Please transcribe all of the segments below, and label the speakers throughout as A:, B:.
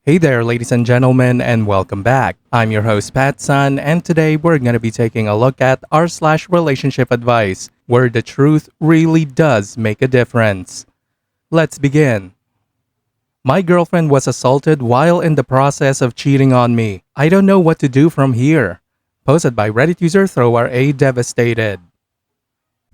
A: Hey there, ladies and gentlemen, and welcome back. I'm your host, Pattsun, and today we're going to be taking a look at r/relationship advice, where the truth really does make a difference. Let's begin. My girlfriend was assaulted while in the process of cheating on me. I don't know what to do from here. Posted by Reddit user ThrowRA Devastated.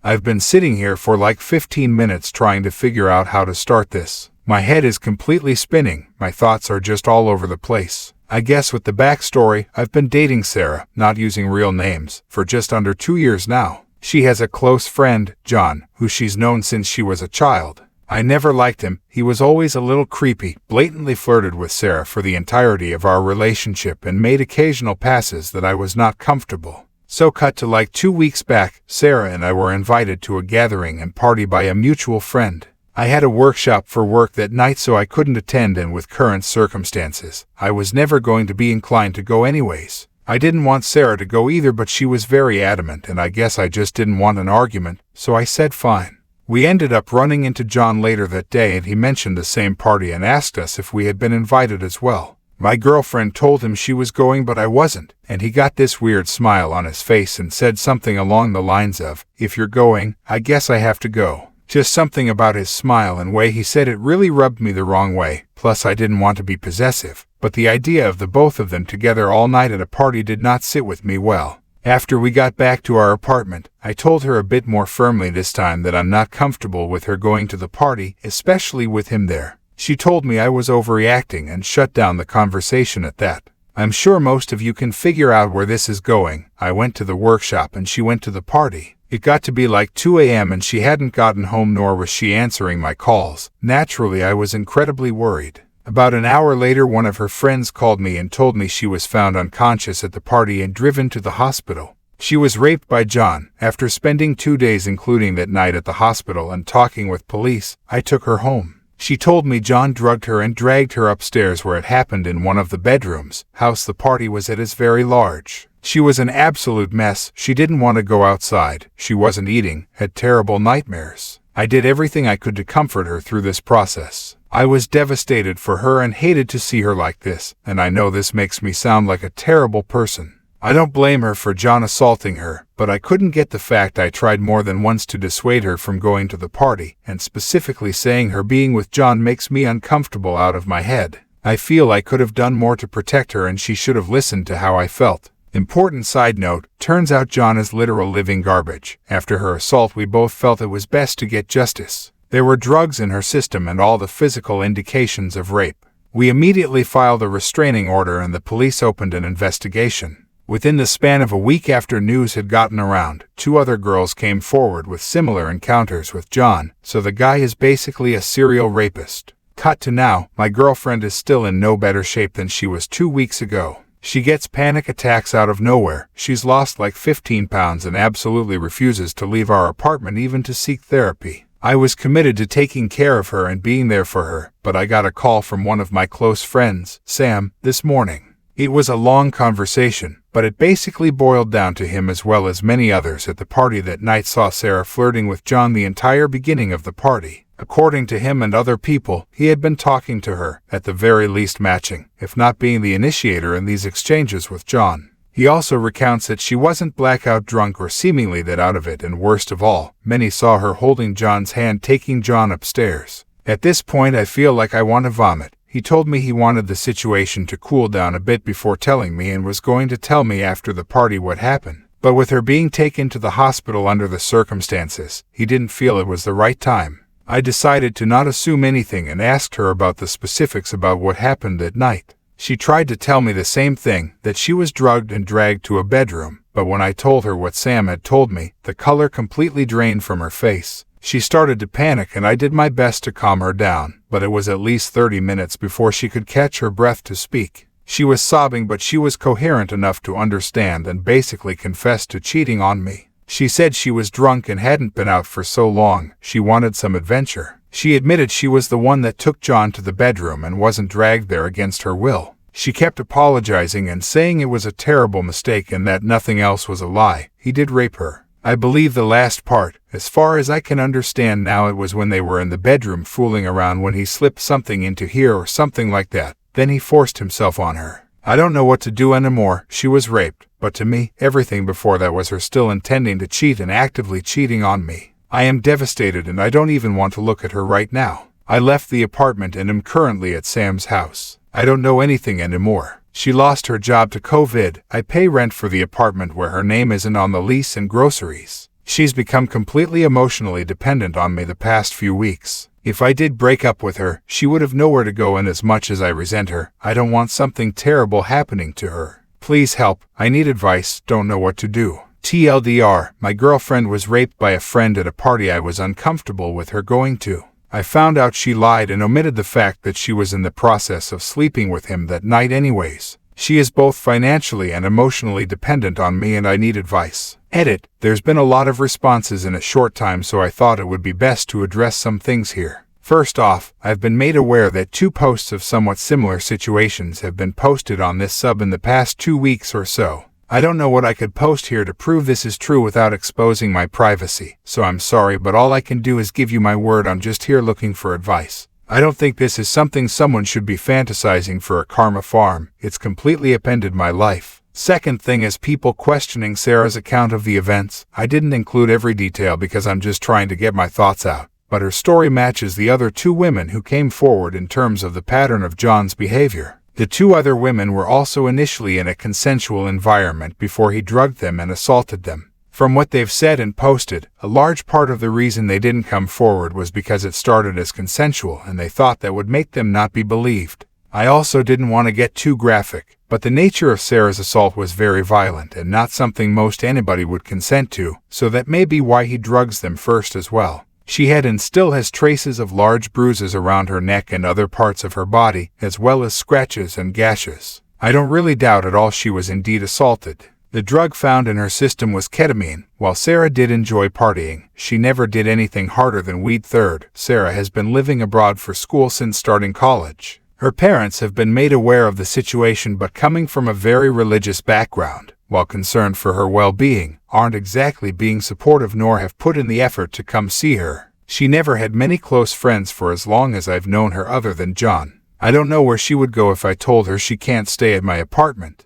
B: I've been sitting here for like 15 minutes trying to figure out how to start this. My head is completely spinning, my thoughts are just all over the place. I guess with the backstory, I've been dating Sarah, not using real names, for just under 2 years now. She has a close friend, John, who she's known since she was a child. I never liked him, he was always a little creepy, blatantly flirted with Sarah for the entirety of our relationship and made occasional passes that I was not comfortable. So cut to like 2 weeks back, Sarah and I were invited to a gathering and party by a mutual friend. I had a workshop for work that night so I couldn't attend, and with current circumstances, I was never going to be inclined to go anyways. I didn't want Sarah to go either, but she was very adamant and I guess I just didn't want an argument, so I said fine. We ended up running into John later that day and he mentioned the same party and asked us if we had been invited as well. My girlfriend told him she was going but I wasn't, and he got this weird smile on his face and said something along the lines of, "If you're going, I guess I have to go." Just something about his smile and way he said it really rubbed me the wrong way, plus I didn't want to be possessive, but the idea of the both of them together all night at a party did not sit with me well. After we got back to our apartment, I told her a bit more firmly this time that I'm not comfortable with her going to the party, especially with him there. She told me I was overreacting and shut down the conversation at that. I'm sure most of you can figure out where this is going. I went to the workshop and she went to the party. It got to be like 2 a.m. and she hadn't gotten home, nor was she answering my calls. Naturally, I was incredibly worried. About an hour later, one of her friends called me and told me she was found unconscious at the party and driven to the hospital. She was raped by John. After spending 2 days, including that night at the hospital, and talking with police, I took her home. She told me John drugged her and dragged her upstairs where it happened in one of the bedrooms. House the party was at is very large. She was an absolute mess. She didn't want to go outside. She wasn't eating, had terrible nightmares. I did everything I could to comfort her through this process. I was devastated for her and hated to see her like this, and I know this makes me sound like a terrible person. I don't blame her for John assaulting her, but I couldn't get the fact I tried more than once to dissuade her from going to the party, and specifically saying her being with John makes me uncomfortable out of my head. I feel I could have done more to protect her and she should have listened to how I felt. Important side note, turns out John is literal living garbage. After her assault, we both felt it was best to get justice. There were drugs in her system and all the physical indications of rape. We immediately filed a restraining order and the police opened an investigation. Within the span of a week after news had gotten around, 2 other girls came forward with similar encounters with John, so the guy is basically a serial rapist. Cut to now, my girlfriend is still in no better shape than she was 2 weeks ago. She gets panic attacks out of nowhere, she's lost like 15 pounds and absolutely refuses to leave our apartment even to seek therapy. I was committed to taking care of her and being there for her, but I got a call from one of my close friends, Sam, this morning. It was a long conversation, but it basically boiled down to him as well as many others at the party that night saw Sarah flirting with John the entire beginning of the party. According to him and other people, he had been talking to her, at the very least matching, if not being the initiator in these exchanges with John. He also recounts that she wasn't blackout drunk or seemingly that out of it, and worst of all, many saw her holding John's hand taking John upstairs. At this point I feel like I want to vomit. He told me he wanted the situation to cool down a bit before telling me and was going to tell me after the party what happened. But with her being taken to the hospital under the circumstances, he didn't feel it was the right time. I decided to not assume anything and asked her about the specifics about what happened that night. She tried to tell me the same thing, that she was drugged and dragged to a bedroom, but when I told her what Sam had told me, the color completely drained from her face. She started to panic and I did my best to calm her down, but it was at least 30 minutes before she could catch her breath to speak. She was sobbing, but she was coherent enough to understand and basically confessed to cheating on me. She said she was drunk and hadn't been out for so long, she wanted some adventure. She admitted she was the one that took John to the bedroom and wasn't dragged there against her will. She kept apologizing and saying it was a terrible mistake and that nothing else was a lie. He did rape her. I believe the last part. As far as I can understand now, it was when they were in the bedroom fooling around when he slipped something into here or something like that. Then he forced himself on her. I don't know what to do anymore. She was raped, but to me, everything before that was her still intending to cheat and actively cheating on me. I am devastated and I don't even want to look at her right now. I left the apartment and am currently at Sam's house. I don't know anything anymore. She lost her job to COVID. I pay rent for the apartment where her name isn't on the lease and groceries. She's become completely emotionally dependent on me the past few weeks. If I did break up with her, she would have nowhere to go, and as much as I resent her, I don't want something terrible happening to her. Please help. I need advice. Don't know what to do. TLDR, my girlfriend was raped by a friend at a party I was uncomfortable with her going to. I found out she lied and omitted the fact that she was in the process of sleeping with him that night anyways. She is both financially and emotionally dependent on me and I need advice. Edit. There's been a lot of responses in a short time, so I thought it would be best to address some things here. First off, I've been made aware that 2 posts of somewhat similar situations have been posted on this sub in the past 2 weeks or so. I don't know what I could post here to prove this is true without exposing my privacy, so I'm sorry, but all I can do is give you my word. I'm just here looking for advice. I don't think this is something someone should be fantasizing for a karma farm. It's completely upended my life. Second thing is people questioning Sarah's account of the events. I didn't include every detail because I'm just trying to get my thoughts out, but her story matches the other 2 women who came forward in terms of the pattern of John's behavior. The 2 other women were also initially in a consensual environment before he drugged them and assaulted them. From what they've said and posted, a large part of the reason they didn't come forward was because it started as consensual and they thought that would make them not be believed. I also didn't want to get too graphic, but the nature of Sarah's assault was very violent and not something most anybody would consent to, so that may be why he drugs them first as well. She had and still has traces of large bruises around her neck and other parts of her body, as well as scratches and gashes. I don't really doubt at all she was indeed assaulted. The drug found in her system was ketamine. While Sarah did enjoy partying, she never did anything harder than weed. Third, Sarah has been living abroad for school since starting college. Her parents have been made aware of the situation, but coming from a very religious background, while concerned for her well-being, aren't exactly being supportive nor have put in the effort to come see her. She never had many close friends for as long as I've known her other than John. I don't know where she would go if I told her she can't stay at my apartment.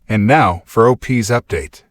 B: And now, for OP's update.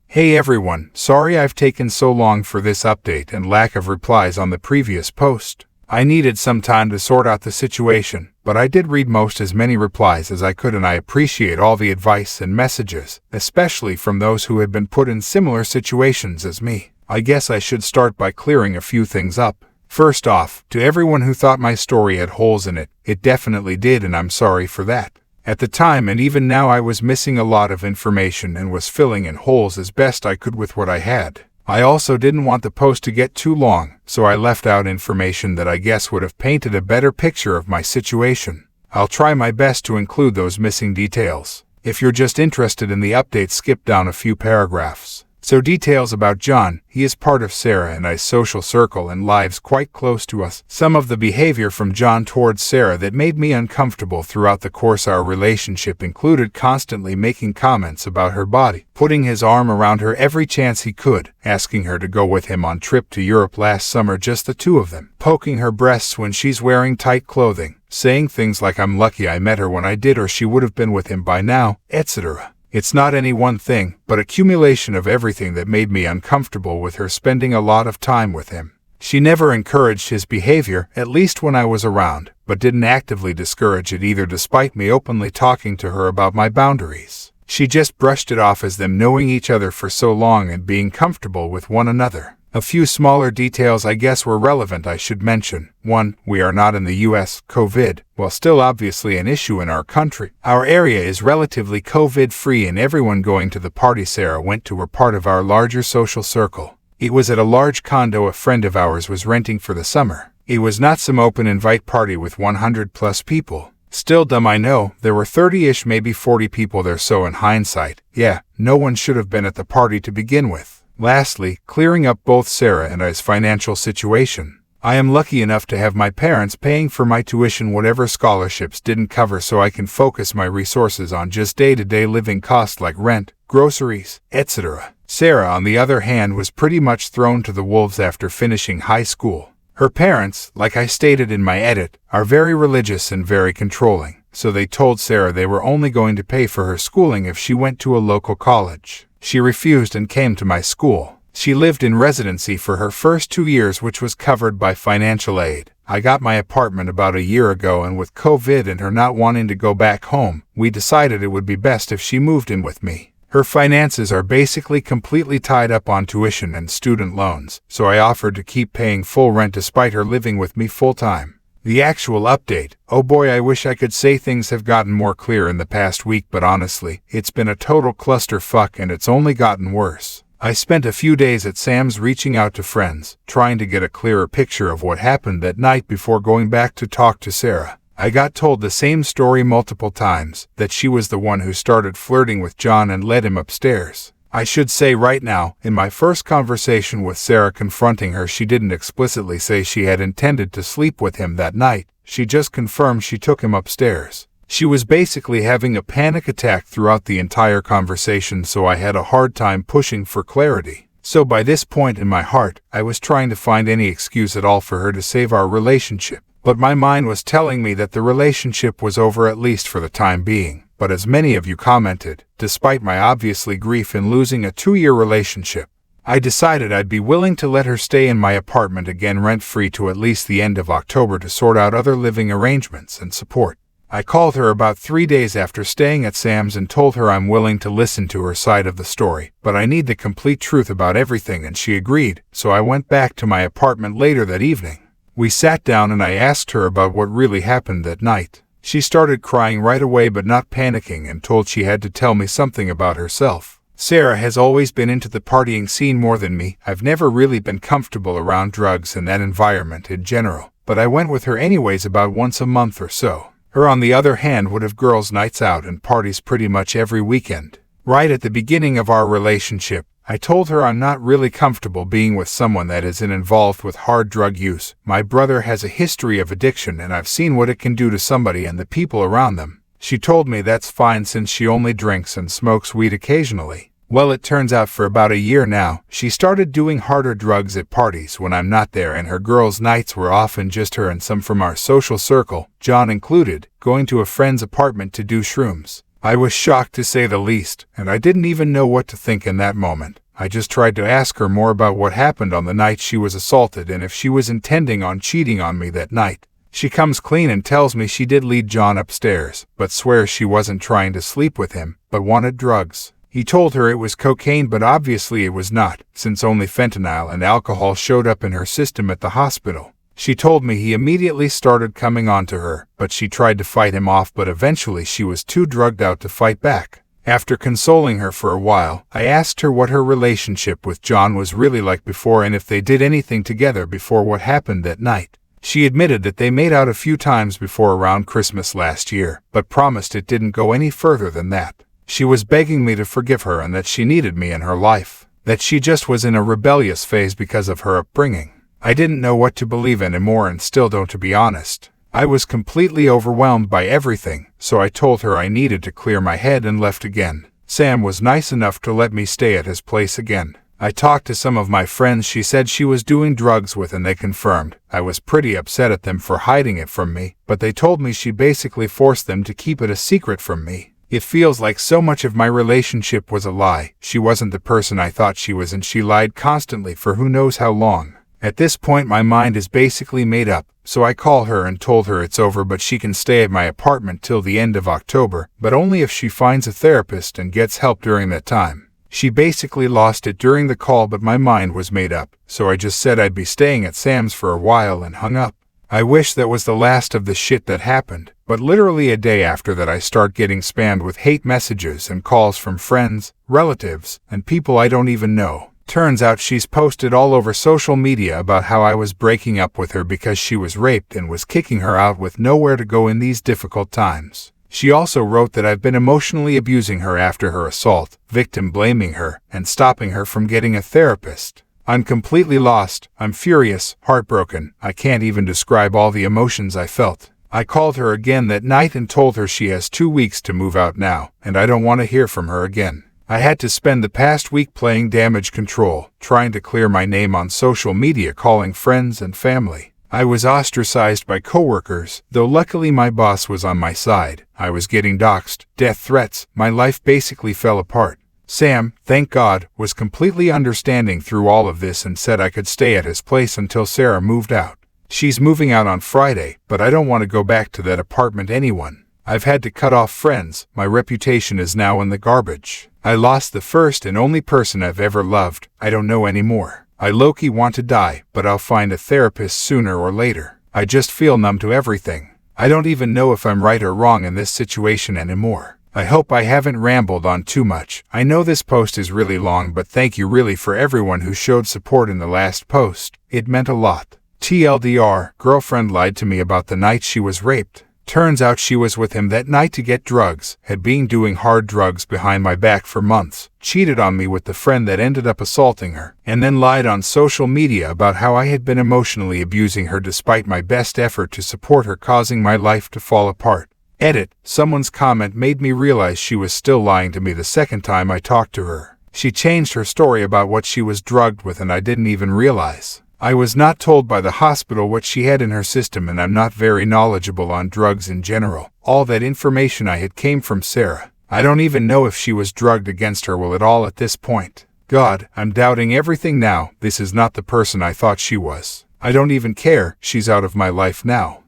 B: Hey everyone, sorry I've taken so long for this update and lack of replies on the previous post. I needed some time to sort out the situation, but I did read most as many replies as I could, and I appreciate all the advice and messages, especially from those who had been put in similar situations as me. I guess I should start by clearing a few things up. First off, to everyone who thought my story had holes in it, it definitely did, and I'm sorry for that. At the time and even now I was missing a lot of information and was filling in holes as best I could with what I had. I also didn't want the post to get too long, so I left out information that I guess would have painted a better picture of my situation. I'll try my best to include those missing details. If you're just interested in the update, skip down a few paragraphs. So details about John: he is part of Sarah and I's social circle and lives quite close to us. Some of the behavior from John towards Sarah that made me uncomfortable throughout the course of our relationship included constantly making comments about her body, putting his arm around her every chance he could, asking her to go with him on trip to Europe last summer, just the 2 of them, poking her breasts when she's wearing tight clothing, saying things like "I'm lucky I met her when I did, or she would have been with him by now," etc. It's not any one thing, but accumulation of everything that made me uncomfortable with her spending a lot of time with him. She never encouraged his behavior, at least when I was around, but didn't actively discourage it either, despite me openly talking to her about my boundaries. She just brushed it off as them knowing each other for so long and being comfortable with one another. A few smaller details I guess were relevant I should mention. 1. We are not in the US. COVID, while still obviously an issue in our country, our area is relatively COVID-free, and everyone going to the party Sarah went to were part of our larger social circle. It was at a large condo a friend of ours was renting for the summer. It was not some open invite party with 100 plus people. Still dumb, I know. There were 30-ish, maybe 40 people there, so in hindsight, yeah, no one should have been at the party to begin with. Lastly, clearing up both Sarah and I's financial situation. I am lucky enough to have my parents paying for my tuition whatever scholarships didn't cover, so I can focus my resources on just day-to-day living costs like rent, groceries, etc. Sarah, on the other hand, was pretty much thrown to the wolves after finishing high school. Her parents, like I stated in my edit, are very religious and very controlling, so they told Sarah they were only going to pay for her schooling if she went to a local college. She refused and came to my school. She lived in residency for her first 2 years, which was covered by financial aid. I got my apartment about a year ago, and with COVID and her not wanting to go back home, we decided it would be best if she moved in with me. Her finances are basically completely tied up on tuition and student loans, so I offered to keep paying full rent despite her living with me full-time. The actual update: oh boy, I wish I could say things have gotten more clear in the past week, but honestly, it's been a total clusterfuck and it's only gotten worse. I spent a few days at Sam's reaching out to friends, trying to get a clearer picture of what happened that night before going back to talk to Sarah. I got told the same story multiple times, that she was the one who started flirting with John and led him upstairs. I should say right now, in my first conversation with Sarah confronting her, she didn't explicitly say she had intended to sleep with him that night. She just confirmed she took him upstairs. She was basically having a panic attack throughout the entire conversation, so I had a hard time pushing for clarity. So by this point in my heart, I was trying to find any excuse at all for her to save our relationship. But my mind was telling me that the relationship was over, at least for the time being. But as many of you commented, despite my obviously grief in losing a 2-year relationship, I decided I'd be willing to let her stay in my apartment again rent-free to at least the end of October to sort out other living arrangements and support. I called her about 3 days after staying at Sam's and told her I'm willing to listen to her side of the story, but I need the complete truth about everything, and she agreed, so I went back to my apartment later that evening. We sat down and I asked her about what really happened that night. She started crying right away but not panicking, and told she had to tell me something about herself. Sarah has always been into the partying scene more than me. I've never really been comfortable around drugs and that environment in general, but I went with her anyways about once a month or so. Her, on the other hand, would have girls' nights out and parties pretty much every weekend. Right at the beginning of our relationship, I told her I'm not really comfortable being with someone that isn't involved with hard drug use. My brother has a history of addiction and I've seen what it can do to somebody and the people around them. She told me that's fine since she only drinks and smokes weed occasionally. Well, it turns out for about a year now, she started doing harder drugs at parties when I'm not there, and her girls' nights were often just her and some from our social circle, John included, going to a friend's apartment to do shrooms. I was shocked to say the least, and I didn't even know what to think in that moment. I just tried to ask her more about what happened on the night she was assaulted and if she was intending on cheating on me that night. She comes clean and tells me she did lead John upstairs, but swears she wasn't trying to sleep with him, but wanted drugs. He told her it was cocaine, but obviously it was not, since only fentanyl and alcohol showed up in her system at the hospital. She told me he immediately started coming on to her, but she tried to fight him off, but eventually she was too drugged out to fight back. After consoling her for a while, I asked her what her relationship with John was really like before and if they did anything together before what happened that night. She admitted that they made out a few times before around Christmas last year, but promised it didn't go any further than that. She was begging me to forgive her and that she needed me in her life, that she just was in a rebellious phase because of her upbringing. I didn't know what to believe anymore and still don't, to be honest. I was completely overwhelmed by everything, so I told her I needed to clear my head and left again. Sam was nice enough to let me stay at his place again. I talked to some of my friends she said she was doing drugs with and they confirmed. I was pretty upset at them for hiding it from me, but they told me she basically forced them to keep it a secret from me. It feels like so much of my relationship was a lie. She wasn't the person I thought she was and she lied constantly for who knows how long. At this point my mind is basically made up, so I call her and told her it's over, but she can stay at my apartment till the end of October, but only if she finds a therapist and gets help during that time. She basically lost it during the call, but my mind was made up, so I just said I'd be staying at Sam's for a while and hung up. I wish that was the last of the shit that happened, but literally a day after that I start getting spammed with hate messages and calls from friends, relatives, and people I don't even know. Turns out she's posted all over social media about how I was breaking up with her because she was raped and was kicking her out with nowhere to go in these difficult times. She also wrote that I've been emotionally abusing her after her assault, victim blaming her, and stopping her from getting a therapist. I'm completely lost. I'm furious, heartbroken. I can't even describe all the emotions I felt. I called her again that night and told her she has 2 weeks to move out now, and I don't want to hear from her again. I had to spend the past week playing damage control, trying to clear my name on social media, calling friends and family. I was ostracized by coworkers, though luckily my boss was on my side. I was getting doxxed, death threats, my life basically fell apart. Sam, thank God, was completely understanding through all of this and said I could stay at his place until Sarah moved out. She's moving out on Friday, but I don't want to go back to that apartment anyone. I've had to cut off friends, my reputation is now in the garbage. I lost the first and only person I've ever loved, I don't know anymore. I low-key want to die, but I'll find a therapist sooner or later. I just feel numb to everything. I don't even know if I'm right or wrong in this situation anymore. I hope I haven't rambled on too much. I know this post is really long, but thank you really for everyone who showed support in the last post. It meant a lot. TLDR, girlfriend lied to me about the night she was raped. Turns out she was with him that night to get drugs, had been doing hard drugs behind my back for months, cheated on me with the friend that ended up assaulting her, and then lied on social media about how I had been emotionally abusing her despite my best effort to support her, causing my life to fall apart. Edit, someone's comment made me realize she was still lying to me the second time I talked to her. She changed her story about what she was drugged with and I didn't even realize. I was not told by the hospital what she had in her system, and I'm not very knowledgeable on drugs in general. All that information I had came from Sarah. I don't even know if she was drugged against her will at all at this point. God, I'm doubting everything now. This is not the person I thought she was. I don't even care, she's out of my life now.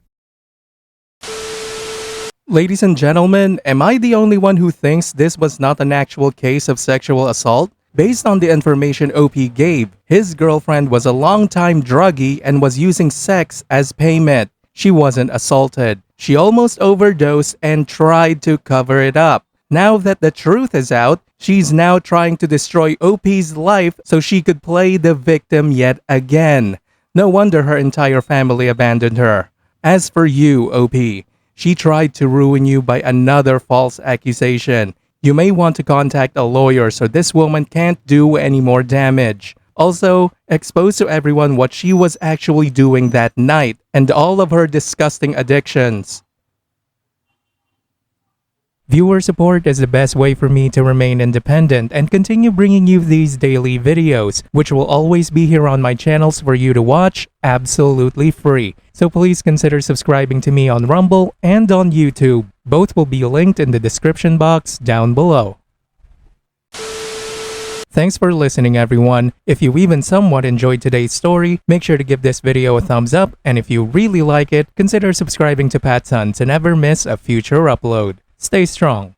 A: Ladies and gentlemen, am I the only one who thinks this was not an actual case of sexual assault? Based on the information OP gave, his girlfriend was a longtime druggie and was using sex as payment. She wasn't assaulted. She almost overdosed and tried to cover it up. Now that the truth is out, she's now trying to destroy OP's life so she could play the victim yet again. No wonder her entire family abandoned her. As for you, OP, she tried to ruin you by another false accusation. You may want to contact a lawyer so this woman can't do any more damage. Also, expose to everyone what she was actually doing that night and all of her disgusting addictions. Viewer support is the best way for me to remain independent and continue bringing you these daily videos, which will always be here on my channels for you to watch absolutely free. So please consider subscribing to me on Rumble and on YouTube. Both will be linked in the description box down below. Thanks for listening, everyone. If you even somewhat enjoyed today's story, make sure to give this video a thumbs up, and if you really like it, consider subscribing to PattSun to never miss a future upload. Stay strong.